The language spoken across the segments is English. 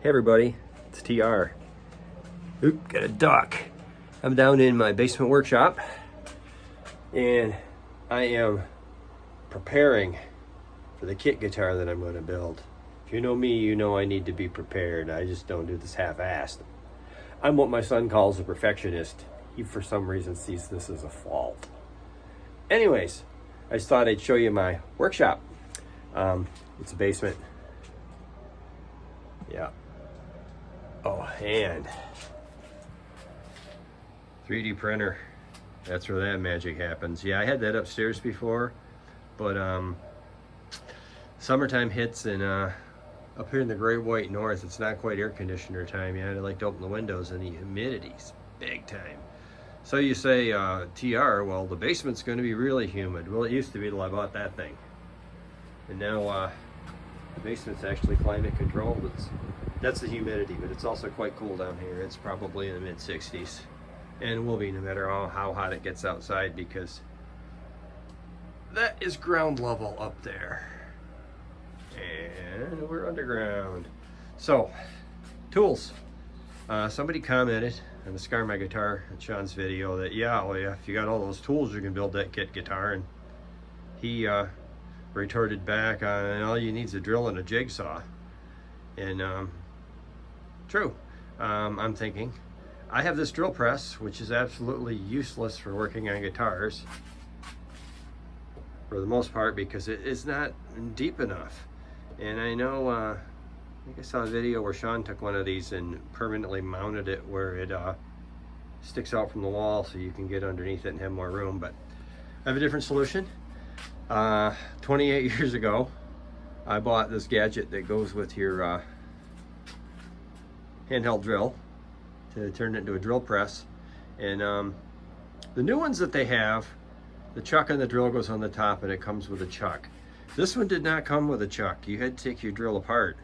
Hey everybody, it's TR. Oop, got a duck. I'm down in my basement workshop and I am preparing for the kit guitar that I'm going to build. If you know me, you know I need to be prepared. I just don't do this half-assed. I'm what my son calls a perfectionist. He for some reason sees this as a fault. Anyways, I just thought I'd show you my workshop. It's a basement. Yeah. Oh, and 3D printer. That's where that magic happens. Yeah, I had that upstairs before, but summertime hits and up here in the Great White North, it's not quite air conditioner time yet. I like to open the windows and the humidity's big time. So you say, TR, well, the basement's going to be really humid. Well, it used to be till I bought that thing. And now the basement's actually climate controlled. That's the humidity, but it's also quite cool down here. It's probably in the mid 60s. And will be no matter how hot it gets outside, because that is ground level up there. And we're underground. So, tools. Somebody commented on the Scar My Guitar in Sean's video that, yeah, if you got all those tools, you can build that kit guitar. And he retorted back on, all you need is a drill and a jigsaw. And true. I'm thinking, I have this drill press, which is absolutely useless for working on guitars for the most part, because it is not deep enough. And I know, I think I saw a video where Sean took one of these and permanently mounted it where it sticks out from the wall so you can get underneath it and have more room. But I have a different solution. 28 years ago, I bought this gadget that goes with your handheld drill to turn it into a drill press. And the new ones that they have, the chuck and the drill goes on the top and it comes with a chuck. This one did not come with a chuck. You had to take your drill apart.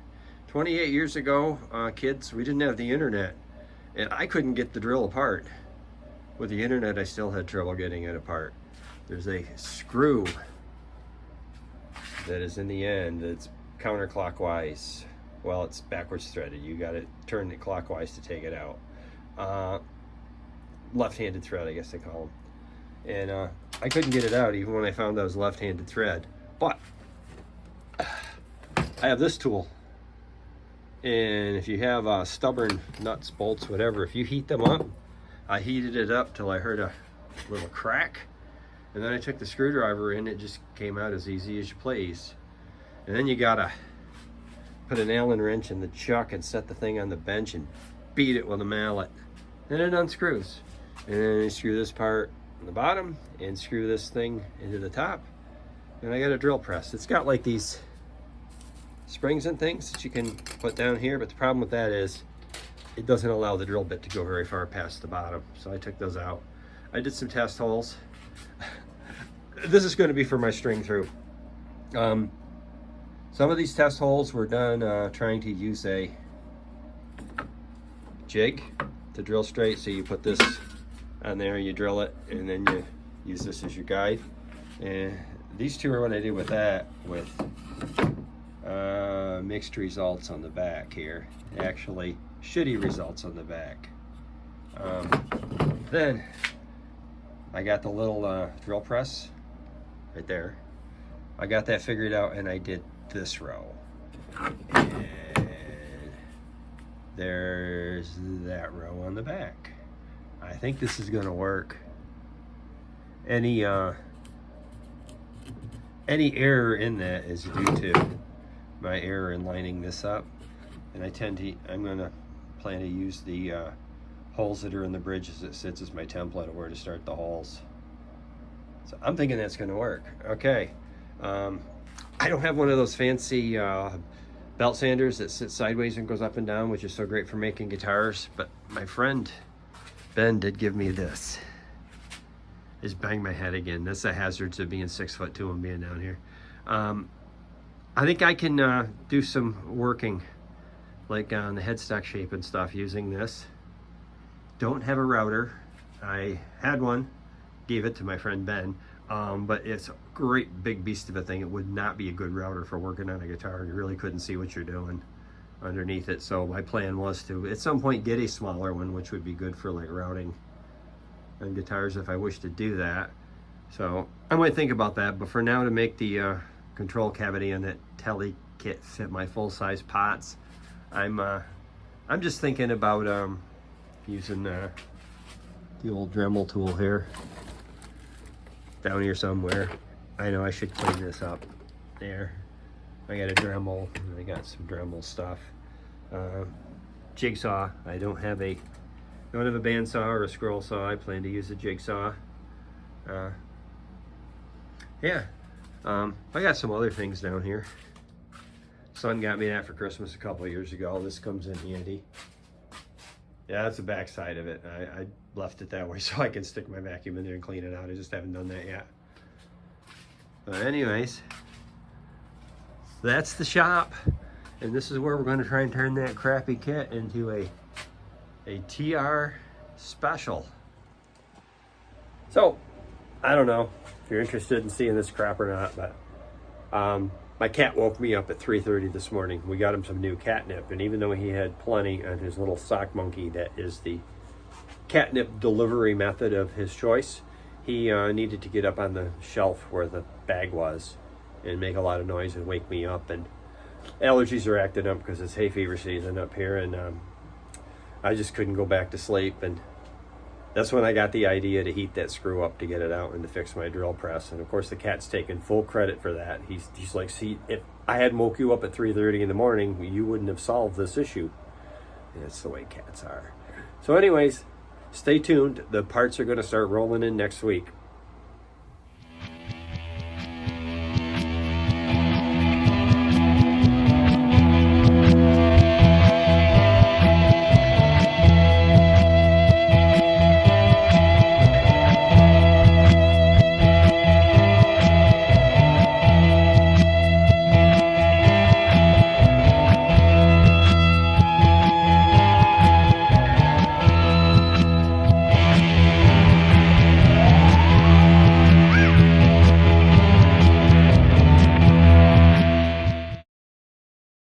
28 years ago, kids, we didn't have the internet and I couldn't get the drill apart. With the internet, I still had trouble getting it apart. There's a screw that is in the end that's counterclockwise. Well, it's backwards threaded. You got to turn it clockwise to take it out. Left-handed thread, I guess they call them. And I couldn't get it out even when I found that was left-handed thread. But I have this tool. And if you have stubborn nuts, bolts, whatever, if you heat them up, I heated it up till I heard a little crack. And then I took the screwdriver in, it just came out as easy as you please. And then you gotta put an Allen wrench in the chuck and set the thing on the bench and beat it with a mallet. And it unscrews. And then you screw this part on the bottom and screw this thing into the top. And I got a drill press. It's got like these springs and things that you can put down here, but the problem with that is it doesn't allow the drill bit to go very far past the bottom. So I took those out. I did some test holes. This is going to be for my string through. Some of these test holes were done trying to use a jig to drill straight. So you put this on there, you drill it, and then you use this as your guide. And these two are what I did with that, with mixed results on the back here. Actually, shitty results on the back. Then I got the little drill press right there. I got that figured out and I did this row. And there's that row on the back. I think this is gonna work. Any error in that is due to my error in lining this up. And I'm gonna plan to use the holes that are in the bridge as it sits as my template of where to start the holes. So I'm thinking that's gonna work. Okay, I don't have one of those fancy belt sanders that sits sideways and goes up and down, which is so great for making guitars, but my friend Ben did give me this. Just bang my head again. That's the hazards of being 6'2" and being down here. I think I can do some working like on the headstock shape and stuff using this. Don't have a router. I had one, gave it to my friend Ben, but it's a great big beast of a thing. It would not be a good router for working on a guitar. You really couldn't see what you're doing. underneath it. So my plan was to at some point get a smaller one, which would be good for like routing on guitars if I wish to do that. So I might think about that, but for now, to make the control cavity on that Tele kit fit my full-size pots, I'm just thinking about using the old Dremel tool here down here somewhere. I know I should clean this up. There, I got a Dremel, and I got some Dremel stuff. Jigsaw. I don't have a bandsaw or a scroll saw. I plan to use a jigsaw. Yeah, I got some other things down here. Son got me that for Christmas a couple of years ago. This comes in handy. Yeah, that's the back side of it. I left it that way so I can stick my vacuum in there and clean it out. I just haven't done that yet. But anyways, that's the shop. And this is where we're going to try and turn that crappy kit into a TR special. So, I don't know if you're interested in seeing this crap or not, but my cat woke me up at 3:30 this morning. We got him some new catnip, and even though he had plenty on his little sock monkey, that is the catnip delivery method of his choice, he needed to get up on the shelf where the bag was and make a lot of noise and wake me up. And allergies are acting up because it's hay fever season up here, and I just couldn't go back to sleep. And that's when I got the idea to heat that screw up to get it out and to fix my drill press. And of course the cat's taking full credit for that. He's like, see, if I hadn't woke you up at 3:30 in the morning, you wouldn't have solved this issue. And that's the way cats are. So anyways, stay tuned. The parts are going to start rolling in next week.